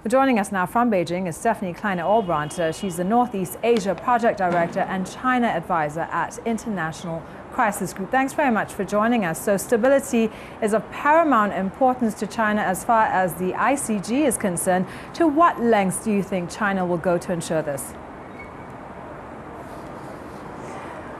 Joining us now from Beijing is Stephanie Kleine-Ahlbrandt. She's the Northeast Asia Project Director and China Advisor at International Crisis Group. Thanks very much for joining us. So stability is of paramount importance to China as far as the ICG is concerned. To what lengths do you think China will go to ensure this?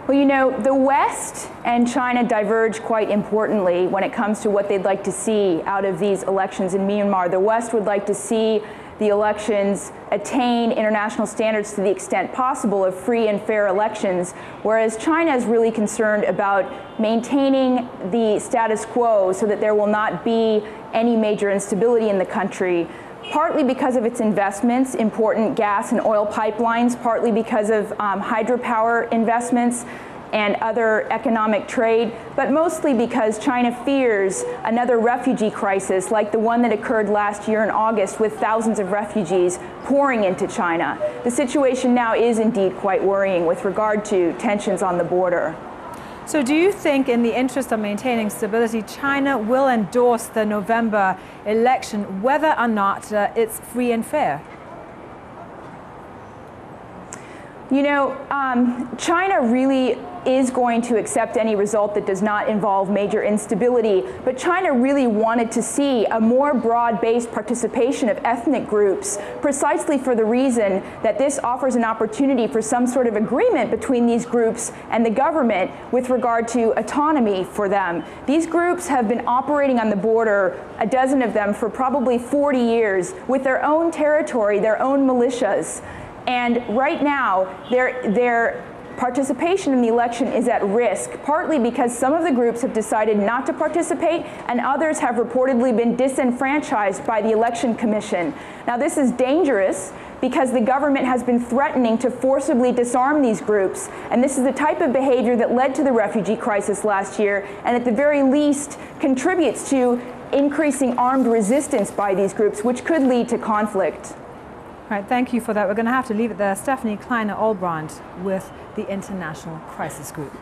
Well, you know, the West and China diverge quite importantly when it comes to what they'd like to see out of these elections in Myanmar. The West would like to see the elections attain international standards to the extent possible of free and fair elections, whereas China is really concerned about maintaining the status quo so that there will not be any major instability in the country. Partly because of its investments, important gas and oil pipelines, partly because of hydropower investments and other economic trade, but mostly because China fears another refugee crisis like the one that occurred last year in August with thousands of refugees pouring into China. The situation now is indeed quite worrying with regard to tensions on the border. So do you think, in the interest of maintaining stability, China will endorse the November election, whether or not it's free and fair? You know, China really is going to accept any result that does not involve major instability, but China really wanted to see a more broad-based participation of ethnic groups precisely for the reason that this offers an opportunity for some sort of agreement between these groups and the government with regard to autonomy for them. These groups have been operating on the border, a dozen of them, for probably 40 years with their own territory, their own militias. And right now, their participation in the election is at risk, partly because some of the groups have decided not to participate and others have reportedly been disenfranchised by the Election Commission. Now, this is dangerous because the government has been threatening to forcibly disarm these groups, and this is the type of behavior that led to the refugee crisis last year, and at the very least contributes to increasing armed resistance by these groups, which could lead to conflict. All right, thank you for that. We're going to have to leave it there. Stephanie Kleine-Ahlbrandt with the International Crisis Group.